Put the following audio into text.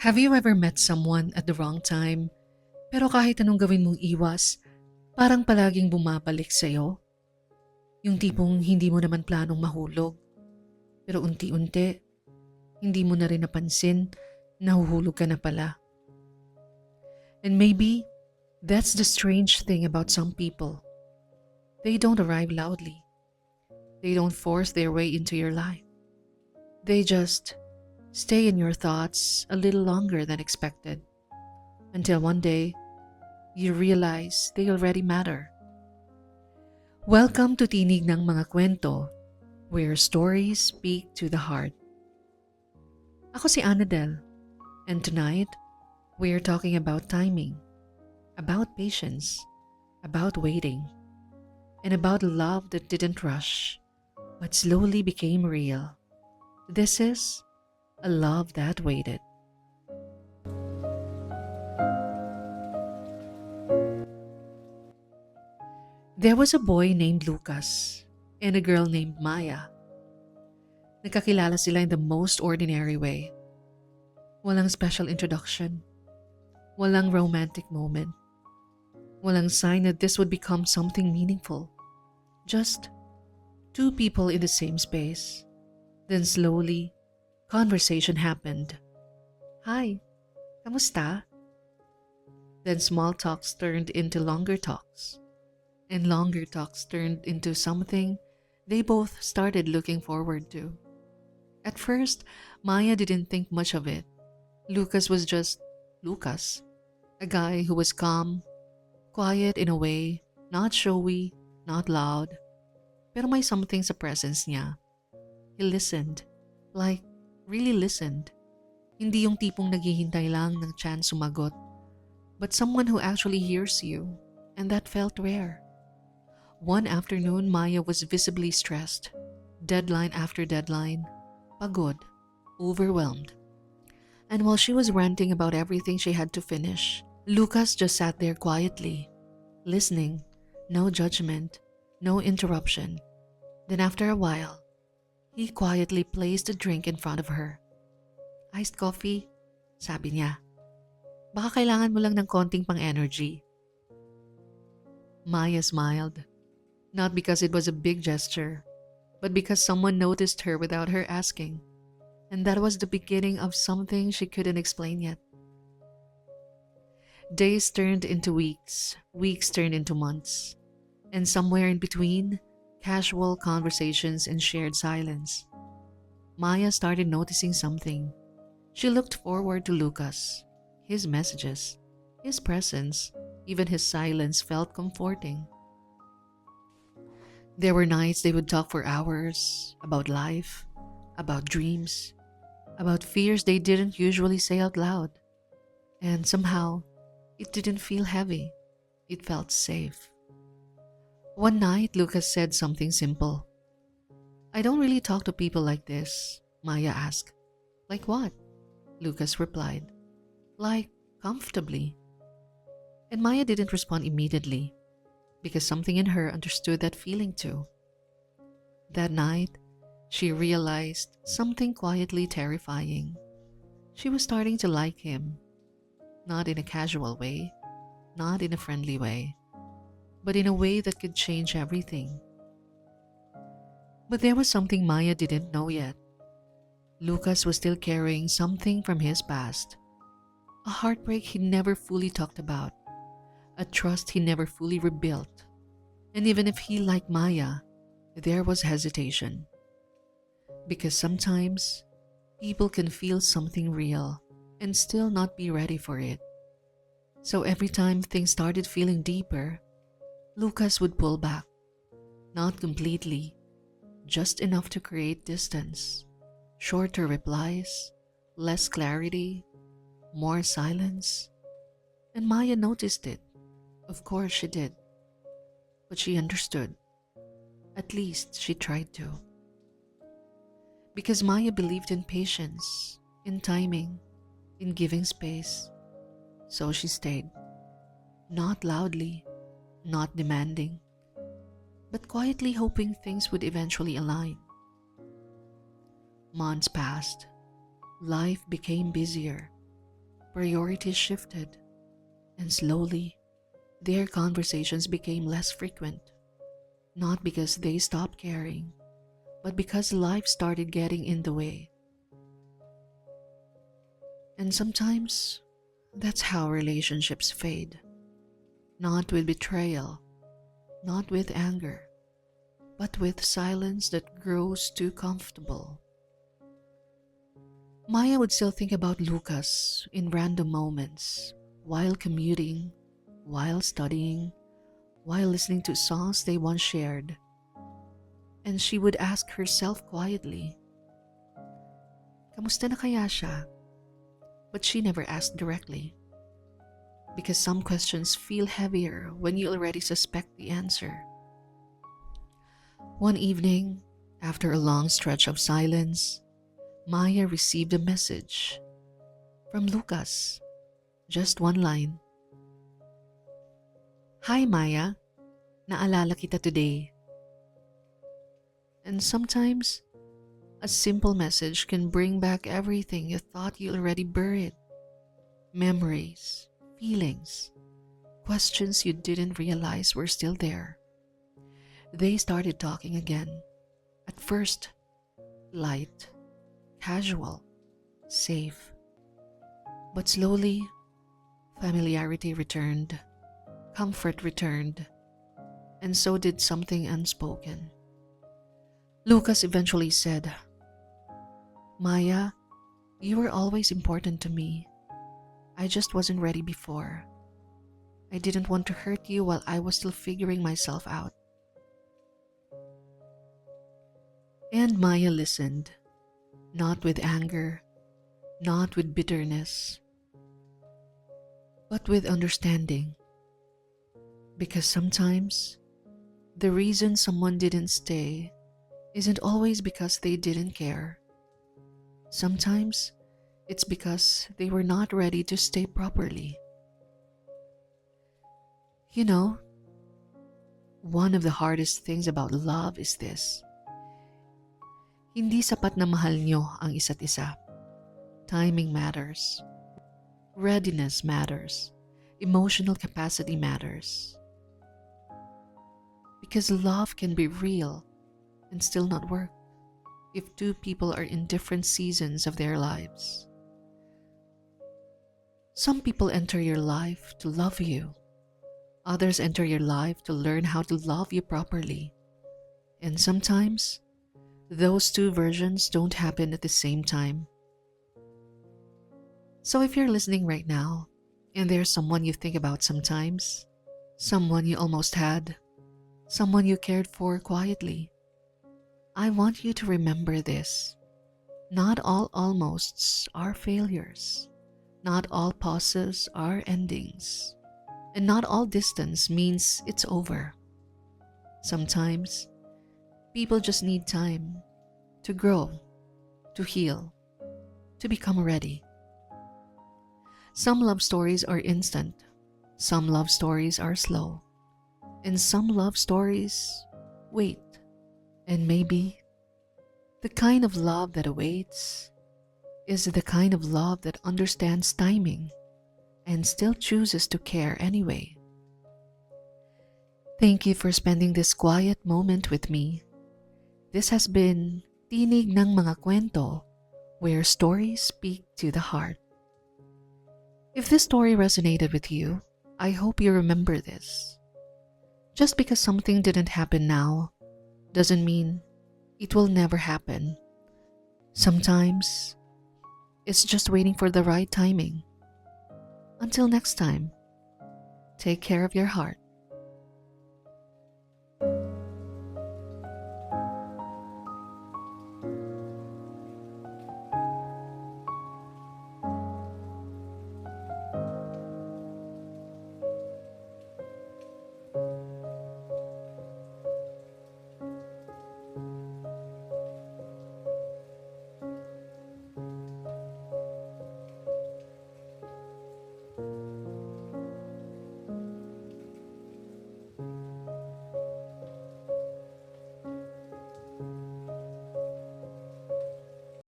Have you ever met someone at the wrong time, pero kahit anong gawin mong iwas, parang palaging bumabalik sa'yo? Yung tipong hindi mo naman planong mahulog, pero unti-unti, hindi mo na rin napansin, nahuhulog ka na pala. And maybe, that's the strange thing about some people. They don't arrive loudly. They don't force their way into your life. They just stay in your thoughts a little longer than expected, until one day, you realize they already matter. Welcome to Tinig ng mga kwento, where stories speak to the heart. Ako si Annadel, and tonight, we're talking about timing, about patience, about waiting, and about love that didn't rush, but slowly became real. This is a love that waited. There was a boy named Lucas and a girl named Maya. Nagkakilala sila in the most ordinary way. Walang special introduction. Walang romantic moment. Walang sign that this would become something meaningful. Just two people in the same space. Then slowly, conversation happened. Hi, kamusta? Then small talks turned into longer talks. And longer talks turned into something they both started looking forward to. At first, Maya didn't think much of it. Lucas was just Lucas, a guy who was calm, quiet in a way, not showy, not loud, pero may something sa presence niya. He listened, like really listened. Hindi yung tipong naghihintay lang ng chance sumagot, but someone who actually hears you, and that felt rare. One afternoon, Maya was visibly stressed, deadline after deadline, pagod, overwhelmed. And while she was ranting about everything she had to finish, Lucas just sat there quietly, listening, no judgment, no interruption. Then after a while, he quietly placed a drink in front of her. Iced coffee, sabi niya. Baka kailangan mo lang ng konting pang-energy. Maya smiled, not because it was a big gesture, but because someone noticed her without her asking. And that was the beginning of something she couldn't explain yet. Days turned into weeks, weeks turned into months, and somewhere in between, casual conversations and shared silence. Maya started noticing something. She looked forward to Lucas, his messages, his presence, even his silence felt comforting. There were nights they would talk for hours about life, about dreams, about fears they didn't usually say out loud. And somehow, it didn't feel heavy. It felt safe. One night, Lucas said something simple. I don't really talk to people like this, Maya asked. Like what? Lucas replied. Like comfortably. And Maya didn't respond immediately, because something in her understood that feeling too. That night, she realized something quietly terrifying. She was starting to like him, not in a casual way, not in a friendly way, but in a way that could change everything. But there was something Maya didn't know yet. Lucas was still carrying something from his past, a heartbreak he never fully talked about, a trust he never fully rebuilt. And even if he liked Maya, there was hesitation. Because sometimes, people can feel something real and still not be ready for it. So every time things started feeling deeper, Lucas would pull back. Not completely, just enough to create distance. Shorter replies, less clarity, more silence. And Maya noticed it. Of course she did. But she understood. At least she tried to. Because Maya believed in patience, in timing, in giving space. So she stayed. Not loudly, not demanding, but quietly hoping things would eventually align. Months passed. Life became busier. Priorities shifted, and slowly, their conversations became less frequent. Not because they stopped caring, but because life started getting in the way. And sometimes, that's how relationships fade. Not with betrayal, not with anger, but with silence that grows too comfortable. Maya would still think about Lucas in random moments, while commuting, while studying, while listening to songs they once shared. And she would ask herself quietly, kamusta na kaya siya? But she never asked directly, because some questions feel heavier when you already suspect the answer. One evening, after a long stretch of silence, Maya received a message from Lucas. Just one line. Hi Maya, naalala kita today. And sometimes, a simple message can bring back everything you thought you already buried. Memories, feelings, questions you didn't realize were still there. They started talking again. At first, light, casual, safe. But slowly, familiarity returned, comfort returned, and so did something unspoken. Lucas eventually said, Maya, you were always important to me. I just wasn't ready before. I didn't want to hurt you while I was still figuring myself out. And Maya listened, not with anger, not with bitterness, but with understanding. Because sometimes, the reason someone didn't stay isn't always because they didn't care. Sometimes, it's because they were not ready to stay properly. You know, one of the hardest things about love is this. Hindi sapat na mahal nyo ang isa't isa. Timing matters. Readiness matters. Emotional capacity matters. Because love can be real and still not work if two people are in different seasons of their lives. Some people enter your life to love you. Others enter your life to learn how to love you properly. And sometimes, those two versions don't happen at the same time. So if you're listening right now, and there's someone you think about sometimes, someone you almost had, someone you cared for quietly, I want you to remember this. Not all almosts are failures. Not all pauses are endings. And not all distance means it's over. Sometimes, people just need time to grow, to heal, to become ready. Some love stories are instant. Some love stories are slow. And some love stories wait. And maybe the kind of love that awaits is the kind of love that understands timing and still chooses to care anyway. Thank you for spending this quiet moment with me. This has been Tinig ng mga kwento, where stories speak to the heart. If this story resonated with you, I hope you remember this. Just because something didn't happen now doesn't mean it will never happen. Sometimes, it's just waiting for the right timing. Until next time, take care of your heart.